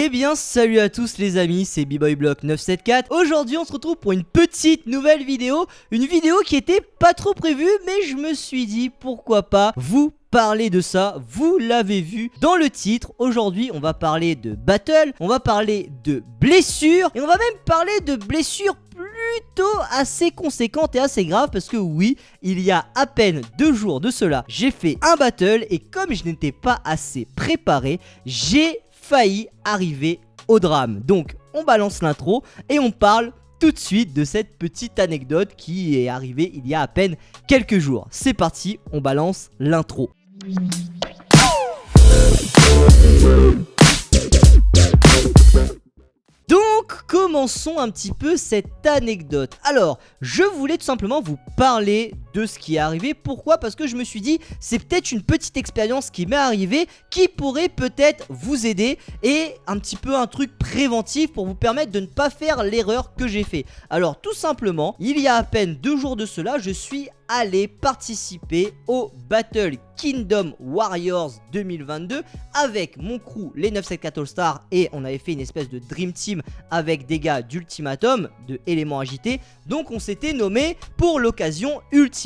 Eh bien salut à tous les amis, c'est BboyBlock974. Aujourd'hui on se retrouve pour une petite nouvelle vidéo. Une vidéo qui était pas trop prévue, mais je me suis dit pourquoi pas vous parler de ça. Vous l'avez vu dans le titre. Aujourd'hui on va parler de battle, on va parler de blessures, et on va même parler de blessures plutôt assez conséquentes et assez graves, parce que oui, il y a à peine 2 jours de cela, j'ai fait un battle, et comme je n'étais pas assez préparé, j'ai failli arriver au drame. Donc on balance l'intro et on parle tout de suite de cette petite anecdote qui est arrivée il y a à peine quelques jours. C'est parti, on balance l'intro. Donc commençons un petit peu cette anecdote. Alors je voulais tout simplement vous parler de ce qui est arrivé. Pourquoi? Parce que je me suis dit c'est peut-être une petite expérience qui m'est arrivée qui pourrait peut-être vous aider, et un petit peu un truc préventif pour vous permettre de ne pas faire l'erreur que j'ai fait. Alors tout simplement, il y a à peine 2 jours de cela, je suis allé participer au Battle Kingdom Warriors 2022 avec mon crew, les 974 All Stars, et on avait fait une espèce de Dream Team avec des gars d'Ultimatum, de Éléments Agités. Donc on s'était nommé pour l'occasion Ultimate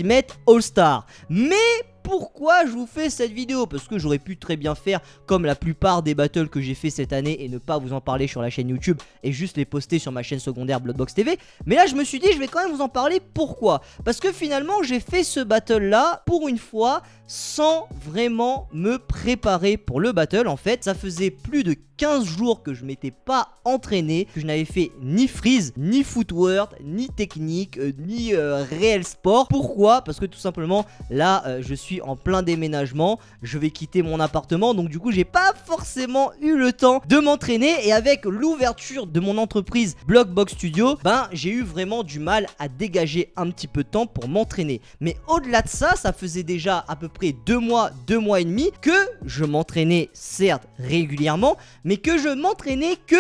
All Star. Mais pourquoi je vous fais cette vidéo? Parce que j'aurais pu très bien faire comme la plupart des battles que j'ai fait cette année et ne pas vous en parler sur la chaîne YouTube et juste les poster sur ma chaîne secondaire Bloodbox TV. Mais là je me suis dit je vais quand même vous en parler. Pourquoi? Parce que finalement j'ai fait ce battle là pour une fois sans vraiment me préparer pour le battle. En fait ça faisait plus de 15 jours que je m'étais pas entraîné, que je n'avais fait ni freeze, ni footwork, ni technique, ni réel sport. Pourquoi? Parce que tout simplement là je suis en plein déménagement, je vais quitter mon appartement, donc du coup j'ai pas forcément eu le temps de m'entraîner, et avec l'ouverture de mon entreprise Blockbox Studio, j'ai eu vraiment du mal à dégager un petit peu de temps pour m'entraîner. Mais au-delà de ça, ça faisait déjà à peu près 2 mois et demi que je m'entraînais, certes régulièrement, mais que je m'entraînais que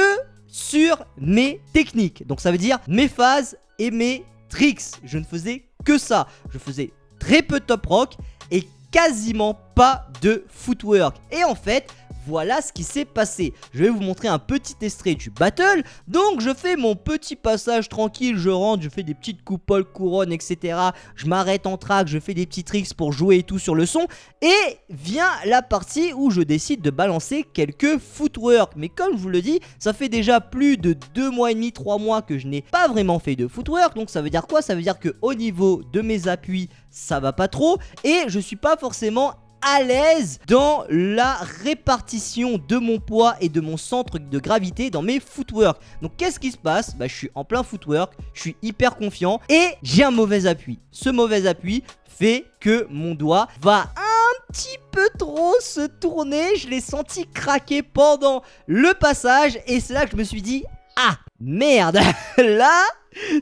sur mes techniques. Donc ça veut dire mes phases et mes tricks. Je ne faisais que ça. Je faisais très peu de top rock et quasiment pas de footwork. Et en fait, voilà ce qui s'est passé. Je vais vous montrer un petit extrait du battle. Donc je fais mon petit passage tranquille, je rentre, je fais des petites coupoles, couronnes, etc. Je m'arrête en track, je fais des petits tricks pour jouer et tout sur le son. Et vient la partie où je décide de balancer quelques footwork. Mais comme je vous le dis, ça fait déjà plus de 2 mois et demi, 3 mois que je n'ai pas vraiment fait de footwork. Donc ça veut dire quoi? Ça veut dire que au niveau de mes appuis, ça va pas trop. Et je suis pas forcément à l'aise dans la répartition de mon poids et de mon centre de gravité dans mes footwork. Donc qu'est-ce qui se passe? Je suis en plein footwork, je suis hyper confiant et j'ai un mauvais appui. Ce mauvais appui fait que mon doigt va un petit peu trop se tourner. Je l'ai senti craquer pendant le passage, et c'est là que je me suis dit ah merde, là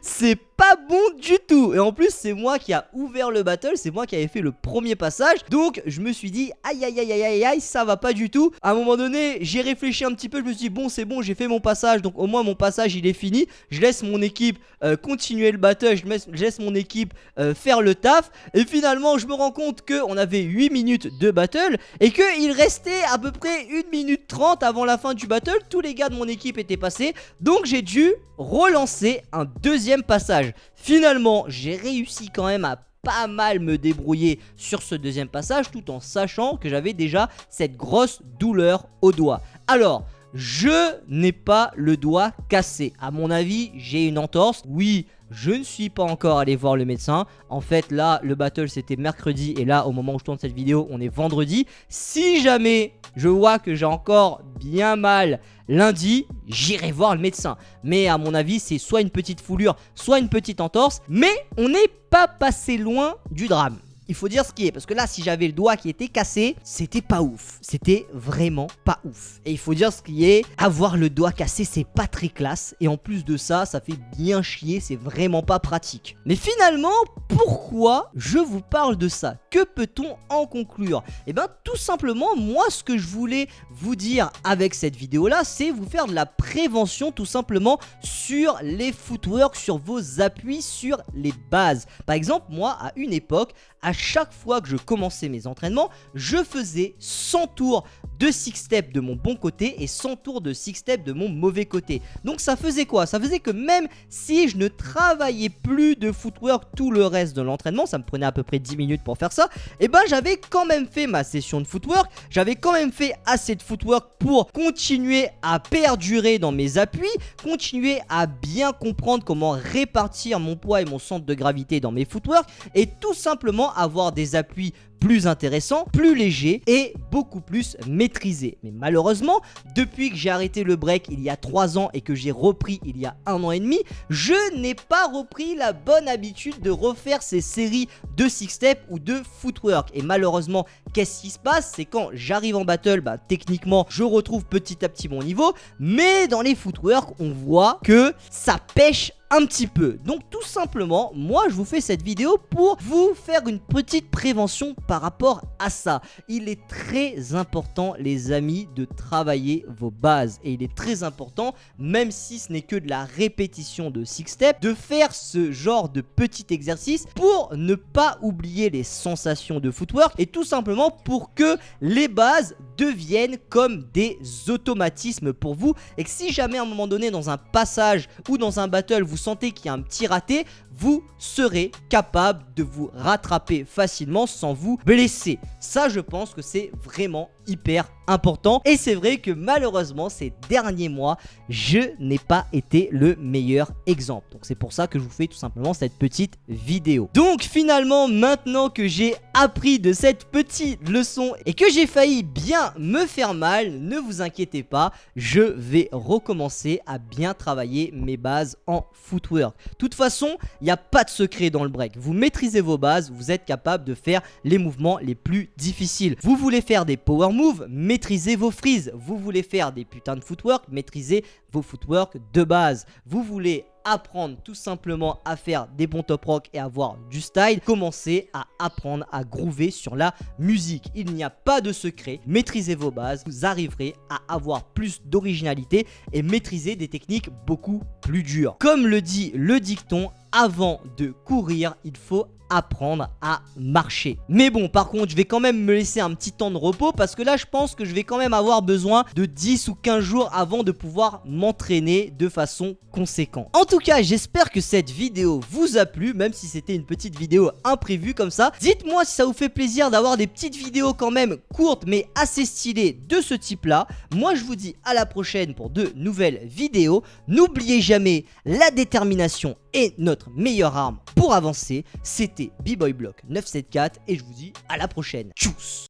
c'est pas bon du tout. Et en plus c'est moi qui a ouvert le battle, c'est moi qui avais fait le premier passage. Donc je me suis dit aïe aïe aïe aïe aïe aïe, ça va pas du tout. À un moment donné j'ai réfléchi un petit peu, je me suis dit bon c'est bon, j'ai fait mon passage, donc au moins mon passage il est fini. Je laisse mon équipe continuer le battle, je laisse mon équipe faire le taf. Et finalement je me rends compte qu'on avait 8 minutes de battle et qu'il restait à peu près 1 minute 30 avant la fin du battle. Tous les gars de mon équipe étaient passés, donc j'ai dû relancer un deuxième passage. Finalement j'ai réussi quand même à pas mal me débrouiller sur ce deuxième passage, tout en sachant que j'avais déjà cette grosse douleur au doigt. Alors je n'ai pas le doigt cassé. À mon avis j'ai une entorse. Oui, je ne suis pas encore allé voir le médecin. En fait là le battle c'était mercredi, et là au moment où je tourne cette vidéo on est vendredi. Si jamais je vois que j'ai encore bien mal lundi, j'irai voir le médecin. Mais à mon avis c'est soit une petite foulure, soit une petite entorse. Mais on n'est pas passé loin du drame. Il faut dire ce qui est, parce que là si j'avais le doigt qui était cassé, c'était pas ouf. C'était vraiment pas ouf. Et il faut dire ce qui est, avoir le doigt cassé c'est pas très classe. Et en plus de ça, ça fait bien chier, c'est vraiment pas pratique. Mais finalement, pourquoi je vous parle de ça? Que peut-on en conclure? Eh bien tout simplement, moi ce que je voulais vous dire avec cette vidéo là, c'est vous faire de la prévention tout simplement sur les footwork, sur vos appuis, sur les bases. Par exemple moi à une époque, à chaque fois que je commençais mes entraînements, je faisais 100 tours de six step de mon bon côté et 100 tours de six step de mon mauvais côté. Donc ça faisait quoi? Ça faisait que même si je ne travaillais plus de footwork tout le reste de l'entraînement, ça me prenait à peu près 10 minutes pour faire ça, et ben j'avais quand même fait ma session de footwork, j'avais quand même fait assez de footwork pour continuer à perdurer dans mes appuis, continuer à bien comprendre comment répartir mon poids et mon centre de gravité dans mes footwork, et tout simplement avoir des appuis plus intéressant, plus léger et beaucoup plus maîtrisé. Mais malheureusement, depuis que j'ai arrêté le break il y a 3 ans et que j'ai repris il y a 1 an et demi, je n'ai pas repris la bonne habitude de refaire ces séries de six step ou de footwork. Et malheureusement, qu'est-ce qui se passe? C'est quand j'arrive en battle, techniquement, je retrouve petit à petit mon niveau, mais dans les footwork, on voit que ça pêche un petit peu. Donc tout simplement, moi je vous fais cette vidéo pour vous faire une petite prévention par rapport à ça. Il est très important, les amis, de travailler vos bases, et il est très important, même si ce n'est que de la répétition de six step, de faire ce genre de petit exercice pour ne pas oublier les sensations de footwork, et tout simplement pour que les bases deviennent comme des automatismes pour vous, et que si jamais à un moment donné dans un passage ou dans un battle vous sentez qu'il y a un petit raté, vous serez capable de vous rattraper facilement sans vous blesser. Ça, je pense que c'est vraiment hyper important, et c'est vrai que malheureusement ces derniers mois je n'ai pas été le meilleur exemple. Donc c'est pour ça que je vous fais tout simplement cette petite vidéo. Donc finalement, maintenant que j'ai appris de cette petite leçon et que j'ai failli bien me faire mal, ne vous inquiétez pas, je vais recommencer à bien travailler mes bases en footwork. De toute façon, il n'y a pas de secret dans le break. Vous maîtrisez vos bases, vous êtes capable de faire les mouvements les plus difficiles. Vous voulez faire des power moves, maîtrisez vos freeze. Vous voulez faire des putains de footwork, maîtrisez vos footwork de base. Vous voulez apprendre tout simplement à faire des bons top rock et avoir du style, commencez à apprendre à groover sur la musique. Il n'y a pas de secret, maîtrisez vos bases, vous arriverez à avoir plus d'originalité et maîtriser des techniques beaucoup plus dures. Comme le dit le dicton, avant de courir, il faut apprendre à marcher. Mais bon, par contre, je vais quand même me laisser un petit temps de repos, parce que là, je pense que je vais quand même avoir besoin de 10 ou 15 jours avant de pouvoir m'entraîner de façon conséquente. En tout cas, j'espère que cette vidéo vous a plu, même si c'était une petite vidéo imprévue comme ça. Dites-moi si ça vous fait plaisir d'avoir des petites vidéos quand même courtes, mais assez stylées de ce type-là. Moi, je vous dis à la prochaine pour de nouvelles vidéos. N'oubliez jamais, la détermination est notre meilleure arme pour avancer. C'était B-Boy-Block 974 et je vous dis à la prochaine. Tchuss.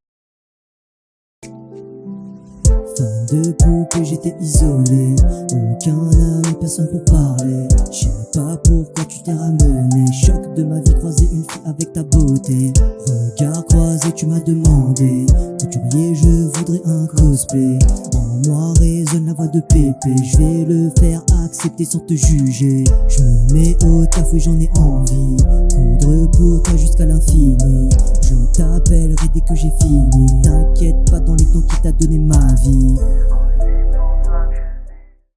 Fin de que j'étais isolé, aucun ami, personne pour parler. Je sais pas pourquoi tu t'es ramené. Choc de ma vie, croiser une fille avec ta beauté. Regard croisé, tu m'as demandé. Couturier, je voudrais un cosplay. En moi résonne la voix de Pépé. Je vais le faire accepter sans te juger. Je me mets au taf, oui j'en ai envie. Coudre pour toi jusqu'à l'infini. Je t'appellerai dès que j'ai fini. T'inquiète pas, dans les temps qui t'a donné ma vie.